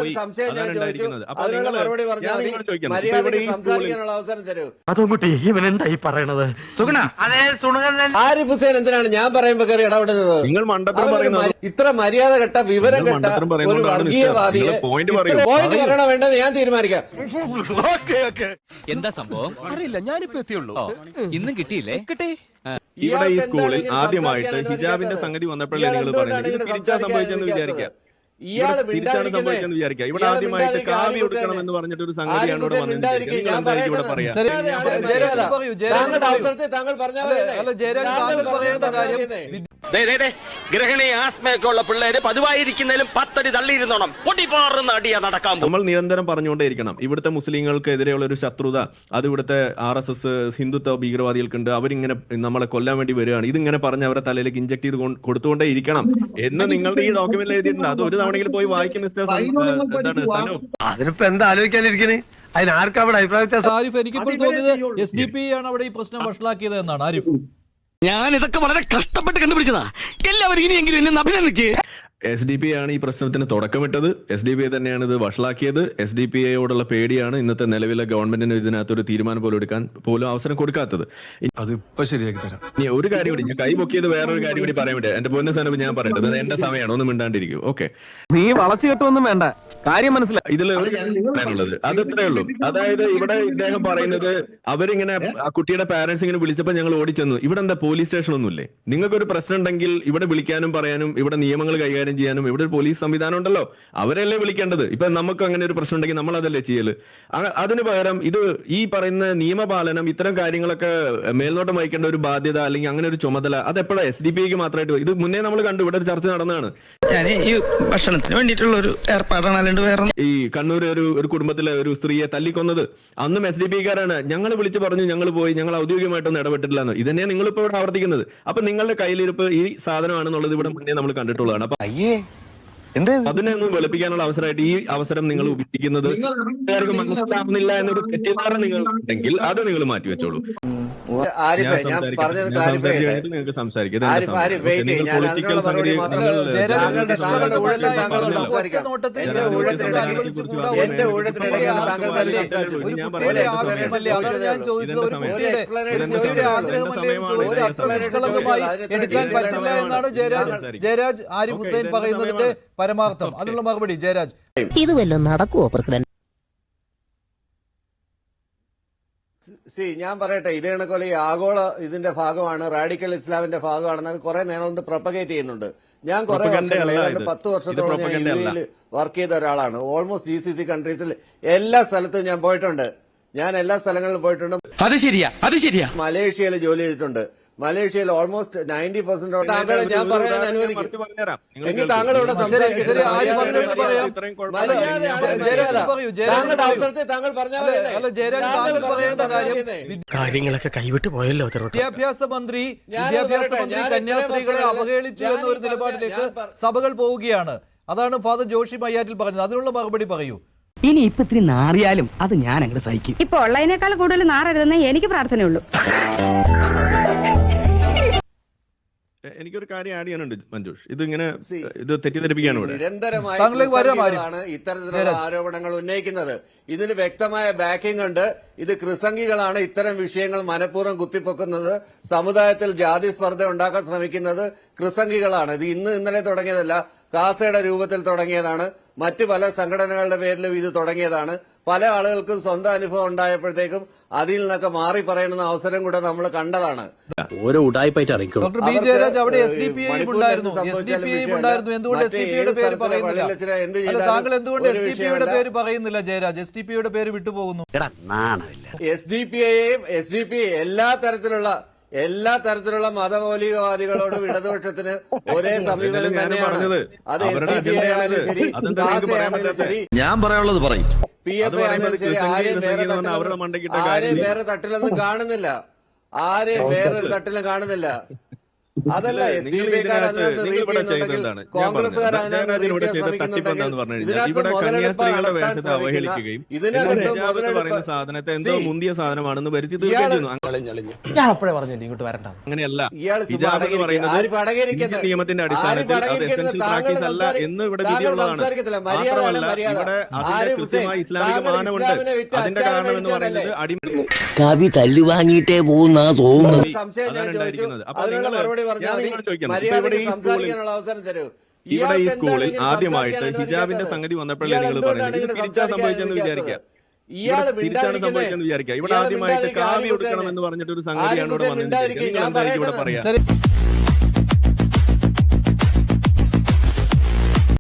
സംശയം ഞാൻ ചോദിച്ചു, അതിനുള്ള മറുപടി പറഞ്ഞാൽ മര്യാദയ്ക്ക് സംസാരിക്കാനുള്ള അവസരം തരൂ. അതുകുട്ടി ഇവൻ എന്തായി പറയണത്? സുഗുണ അതേ ആരിഫ് ഹുസൈൻ എന്തിനാണ് ഞാൻ പറയുമ്പോ കയറി ഇടപെടുന്നത്? നിങ്ങൾ മണ്ടത്തരം പറയുന്നത്. ഇത്ര മര്യാദ കെട്ട വിവരം കെട്ട ഒരു വർഗീയവാദിയെ പോയിന്റ് പറയണോ വേണ്ടെന്ന് ഞാൻ തീരുമാനിക്കാം. എന്താ സംഭവം അറിയില്ല, ഞാനിപ്പോ എത്തിയുള്ളൂ. ഇന്നും കിട്ടിയില്ലേ? കിട്ടി. ഇവിടെ ഈ സ്കൂളിൽ ആദ്യമായിട്ട് ഹിജാബിന്റെ സംഗതി വന്നപ്പോഴല്ലേ നിങ്ങൾ പറഞ്ഞത് ഇത് തിരിച്ചാ സംഭവിച്ചെന്ന് വിചാരിക്കാം. തിരിച്ചാണ് സംഭവിച്ചെന്ന് വിചാരിക്കാം. ഇവിടെ ആദ്യമായിട്ട് കാവ്യ എടുക്കണം എന്ന് പറഞ്ഞിട്ട് ഒരു സംഗതിയാണ് ഇവിടെ വന്നിരിക്കുന്നത്. നിങ്ങൾ എന്തായിരിക്കും ഇവിടെ പറയാം? ഗ്രഹണി ആസ്മയൊക്കെ ഉള്ള പിള്ളേര് പതിവായിരിക്കുന്നതിലും 10 അടി തള്ളിയിരുന്നോണം. പൊട്ടിപ്പാറുന്ന അടിയാ നടക്കാൻ. നമ്മൾ നിരന്തരം പറഞ്ഞുകൊണ്ടേയിരിക്കണം ഇവിടുത്തെ മുസ്ലിങ്ങൾക്കെതിരെയുള്ള ഒരു ശത്രുത അത് ഇവിടുത്തെ RSS ഹിന്ദുത്വ ഭീകരവാദികൾക്കുണ്ട്. അവരിങ്ങനെ നമ്മളെ കൊല്ലാൻ വേണ്ടി വരികയാണ്. ഇതിങ്ങനെ പറഞ്ഞ് അവരെ തലയിലേക്ക് ഇഞ്ചക്ട് ചെയ്ത് കൊടുത്തുകൊണ്ടേ ഇരിക്കണം എന്ന് നിങ്ങളുടെ ഈ ഡോക്യുമെന്റിൽ എഴുതിയിട്ടുണ്ട്. അത് ഒരു തവണയെങ്കിലും പോയി വായിക്കും മിസ്റ്റർ സനു. അതിനിപ്പോ എന്താ ആലോചിക്കാനിരിക്കണേ? അതിനാർക്കാ അവിടെ അഭിപ്രായ? ആരിഫ്, എനിക്കിപ്പോൾ തോന്നിയത് SDP ആണ് അവിടെ ഈ പ്രശ്നം വഷളാക്കിയത് എന്നാണ്. ആരിഫ്, ഞാൻ ഇതൊക്കെ വളരെ കഷ്ടപ്പെട്ട് കണ്ടുപിടിച്ചതാ. എല്ലാവരും ഇനിയെങ്കിലും എന്നെ അഭിനന്ദിക്കേ. SDP ആണ് ഈ പ്രശ്നത്തിന് തുടക്കമിട്ടത്. SDP തന്നെയാണ് ഇത് വഷളാക്കിയത്. SDP-യോടുള്ള പേടിയാണ് ഇന്നത്തെ നിലവിലെ ഗവൺമെന്റിന് ഇതിനകത്തൊരു തീരുമാനം പോലും എടുക്കാൻ പോലും അവസരം കൊടുക്കാത്തത്. അതിപ്പോ ശരിയാക്കി തരാം. ഇനി ഒരു കാര്യം കൂടി, ഞാൻ കൈ പൊക്കിയത് വേറൊരു കാര്യം കൂടി പറയാൻ വേണ്ടി എന്റെ പൊന്ന സനബ് ഞാൻ പറയട്ടെ, അത് എന്റെ സമയമാണ്, ഒന്നും മിണ്ടാണ്ടിരിക്കും. ഓക്കെ, നീ വളച്ചു കെട്ടൊന്നും വേണ്ട, കാര്യം മനസ്സിലായി. ഇതിൽ പറയാനുള്ളത് അതത്രേ ഉള്ളൂ. അതായത് ഇവിടെ ഇദ്ദേഹം പറയുന്നത് അവരിങ്ങനെ ആ കുട്ടിയുടെ പാരന്റ്സ് ഇങ്ങനെ വിളിച്ചപ്പോൾ ഞങ്ങൾ ഓടിച്ചെന്നു. ഇവിടെ എന്താ പോലീസ് സ്റ്റേഷൻ ഒന്നുമില്ലേ? നിങ്ങൾക്കൊരു പ്രശ്നം ഉണ്ടെങ്കിൽ ഇവിടെ വിളിക്കാനും പറയാനും ഇവിടെ നിയമങ്ങൾ കൈകാര്യം ചെയ്യാനും ഇവിടെ ഒരു പോലീസ് സംവിധാനം ഉണ്ടല്ലോ, അവരല്ലേ വിളിക്കേണ്ടത്. ഇപ്പൊ നമുക്ക് അങ്ങനെ ഒരു പ്രശ്നം ഉണ്ടെങ്കിൽ നമ്മൾ അതല്ലേ ചെയ്യല്. അതിന് പകരം ഇത് ഈ പറയുന്ന നിയമപാലനം ഇത്തരം കാര്യങ്ങളൊക്കെ മേൽനോട്ടം വഹിക്കേണ്ട ഒരു ബാധ്യത അല്ലെങ്കിൽ അങ്ങനെ ഒരു ചുമതല അതെപ്പോഴാ SDP-ക്ക് മാത്രമായിട്ട്? ഇത് മുന്നേ നമ്മൾ കണ്ടു, ഇവിടെ ഒരു ചർച്ച നടന്നതാണ്. ഈ ഭക്ഷണത്തിന് വേണ്ടിയിട്ടുള്ള ഒരു ഏർപ്പാടാണ്, അല്ലാണ്ട് വേറെ. ഈ കണ്ണൂർ ഒരു കുടുംബത്തിലെ ഒരു സ്ത്രീയെ തല്ലിക്കൊന്നത് അന്നും SDP-കാരാണ്. ഞങ്ങൾ വിളിച്ചു പറഞ്ഞു, ഞങ്ങൾ പോയി, ഞങ്ങൾ ഔദ്യോഗികമായിട്ടൊന്നും ഇടപെട്ടിട്ടില്ല എന്ന്. ഇതന്നെ നിങ്ങളിപ്പോ ഇവിടെ ആവർത്തിക്കുന്നത്. അപ്പൊ നിങ്ങളുടെ കയ്യിലിരിപ്പ് ഈ സാധനമാണെന്നുള്ളത് ഇവിടെ മുന്നേ നമ്മൾ കണ്ടിട്ടുള്ളതാണ്. അപ്പൊ അതിനെ ഒന്നും വെളുപ്പിക്കാനുള്ള അവസരമായിട്ട് ഈ അവസരം നിങ്ങൾ ഉപയോഗിക്കുന്നത് മനസ്സിലാവുന്നില്ല എന്നൊരു തെറ്റിദ്ധാരണ നിങ്ങൾ ഉണ്ടെങ്കിൽ അത് നിങ്ങൾ മാറ്റിവെച്ചോളൂ. നിങ്ങൾക്ക് സംസാരിക്കാം. ജയരാജ് ആരിഫ് ഹുസൈൻ പറയുന്നതിന്റെ പരമാർത്ഥം, അതിനുള്ള മറുപടി ജയരാജ്. ഇത് വല്ലതും നടക്കുവോ പ്രസിഡന്റ്? ഞാൻ പറയട്ടെ, ഇതേ കണക്കോലെ ഈ ആഗോള ഇതിന്റെ ഭാഗമാണ്, റാഡിക്കൽ ഇസ്ലാമിന്റെ ഭാഗമാണെന്ന് കുറെ നേരം കൊണ്ട് പ്രൊപ്പഗേറ്റ് ചെയ്യുന്നുണ്ട്. ഞാൻ കുറെ വർഷങ്ങൾ, ഏതാണ്ട് 10 വർഷത്തോളം ഞാൻ UAE വർക്ക് ചെയ്ത ഒരാളാണ്. ഓൾമോസ്റ്റ് GCC കൺട്രീസിൽ എല്ലാ സ്ഥലത്തും ഞാൻ പോയിട്ടുണ്ട്. ഞാൻ എല്ലാ സ്ഥലങ്ങളിലും പോയിട്ടുണ്ട്. അത് ശരിയാ, അത് ശരിയാ. മലേഷ്യയിൽ ജോലി ചെയ്തിട്ടുണ്ട്. മലേഷ്യയിൽ ഓൾമോസ്റ്റ് 90% താങ്കൾ ഞാൻ പറയാൻ അനുവദിക്കും. എങ്കിൽ താങ്കൾ ഇവിടെ സംസാരിക്കുന്നത് താങ്കൾ പറഞ്ഞാൽ കാര്യങ്ങളൊക്കെ കൈവിട്ട് പോയല്ലോ. വിദ്യാഭ്യാസ മന്ത്രി കന്യാസ്ത്രീകളെ അവഹേളിച്ചു എന്ന ഒരു നിലപാടിലേക്ക് സഭകൾ പോവുകയാണ്. അതാണ് ഫാദർ ജോഷി മയ്യാറ്റിൽ പറഞ്ഞത്. അതിനുള്ള മറുപടി പറയൂ. ഇനി ഇപ്പൊ ഇത്തിരി നാറിയാലും അത് ഞാൻ അങ്ങോട്ട് സഹിക്കും. ഇപ്പൊ ഉള്ളതിനേക്കാൾ കൂടുതൽ നാറരുതെന്ന് എനിക്ക് പ്രാർത്ഥനയുള്ളൂ. എനിക്കൊരു കാര്യം ആഡ് ചെയ്യാനുണ്ട് മഞ്ജുഷ്. ഇതിങ്ങനെ ഇത് തെറ്റിദ്ധരിപ്പിക്കാണ് ഇവിടെ നിരന്തരമായാണ് ഇത്തരത്തിലുള്ള ആരോപണങ്ങൾ ഉന്നയിക്കുന്നത്. ഇതിന് വ്യക്തമായ ബാക്കിംഗ് ഉണ്ട്. ഇത് ക്രിസംഗികളാണ് ഇത്തരം വിഷയങ്ങൾ മനഃപൂർവ്വം കുത്തിപ്പൊക്കുന്നത്. സമുദായത്തിൽ ജാതി സ്പർദ്ധ ഉണ്ടാക്കാൻ ശ്രമിക്കുന്നത് ക്രിസംഗികളാണ്. ഇത് ഇന്നലെ തുടങ്ങിയതല്ല, കാസയുടെ രൂപത്തിൽ തുടങ്ങിയതാണ്. മറ്റു പല സംഘടനകളുടെ പേരിലും ഇത് തുടങ്ങിയതാണ്. പല ആളുകൾക്കും സ്വന്തം അനുഭവം ഉണ്ടായപ്പോഴത്തേക്കും അതിൽ നിന്നൊക്കെ മാറി പറയുന്ന അവസരം കൂടെ നമ്മൾ കണ്ടതാണ്. ഓരോ ഉടായിപ്പായിട്ട് അറിയിക്കും. ഡോക്ടർ ബി ജയരാജ്, അവിടെ SDPI ഉണ്ടായിരുന്നു. എന്തുകൊണ്ട് SDPIയുടെ പേര് പറയുന്നില്ല? താങ്കൾ എന്തുകൊണ്ട് SDPIയുടെ പേര് പറയുന്നില്ല ജയരാജ്? SDPIയുടെ പേര് വിട്ടുപോകുന്നു. SDPI എല്ലാ തരത്തിലുള്ള മതമൗലികവാദികളോടും ഇടതുപക്ഷത്തിന് ഒരേ സമീപനം തന്നെയാണ്. അത് ഞാൻ പറയാനുള്ളത് പറയും. PFI ആരെയും വേറെ തട്ടിലൊന്നും കാണുന്നില്ല. ആരെയും വേറൊരു തട്ടിലും കാണുന്നില്ല. അതല്ല നിങ്ങൾ ഇതിനകത്ത് നിങ്ങൾ ഇവിടെ ചെയ്തത് എന്താണ്? ഞാൻ പറഞ്ഞത് ജയരാജൻ ഇവിടെ ചെയ്ത തട്ടിപ്പ് എന്താന്ന് പറഞ്ഞു കഴിഞ്ഞാൽ ഇവിടെ കന്യാസ്ത്രീകളുടെ വേഷത്തെ അവഹേളിക്കുകയും ഹിജാബ് എന്ന് പറയുന്ന സാധനത്തെ എന്തോ മുന്തിയ സാധനമാണെന്ന് വരുത്തി തീർക്കുകയും ചെയ്യുന്നു. അങ്ങനെയല്ല. ഹിജാബ് എന്ന് പറയുന്നത് ഇന്ത്യൻ നിയമത്തിന്റെ അടിസ്ഥാനത്തിൽ അത് എസെൻഷ്യൽ പ്രാക്ടീസ് അല്ല എന്ന് ഇവിടെ വിധിയുള്ളതാണ്. മാത്രമല്ല ഇവിടെ അതിന്റെ കൃത്യമായ ഇസ്ലാമിക മാനമുണ്ട്. അതിന്റെ കാരണം എന്ന് പറയുന്നത് കവി തല്ലു വാങ്ങിയിട്ടേ പോകുന്ന തോന്നുന്നു. അതാണ് ഉണ്ടായിരിക്കുന്നത്. അപ്പൊ നിങ്ങൾ ഞാൻ നിങ്ങളോട് ചോദിക്കണം, ഇവിടെ ഈ സ്കൂളിൽ ആദ്യമായിട്ട് ഹിജാബിന്റെ സംഗതി വന്നപ്പോഴല്ലേ നിങ്ങൾ പറയുന്നത് ഇത് തിരിച്ചാ സംഭവിച്ചെന്ന് വിചാരിക്കാം. തിരിച്ചാണ് സംഭവിച്ചെന്ന് വിചാരിക്കാം. ഇവിടെ ആദ്യമായിട്ട് കാവ്യ എടുക്കണം എന്ന് പറഞ്ഞിട്ട് ഒരു സംഗതിയാണ് ഇവിടെ വന്നിരിക്കുന്നത്. നിങ്ങൾ എന്തായിരിക്കും ഇവിടെ പറയാം?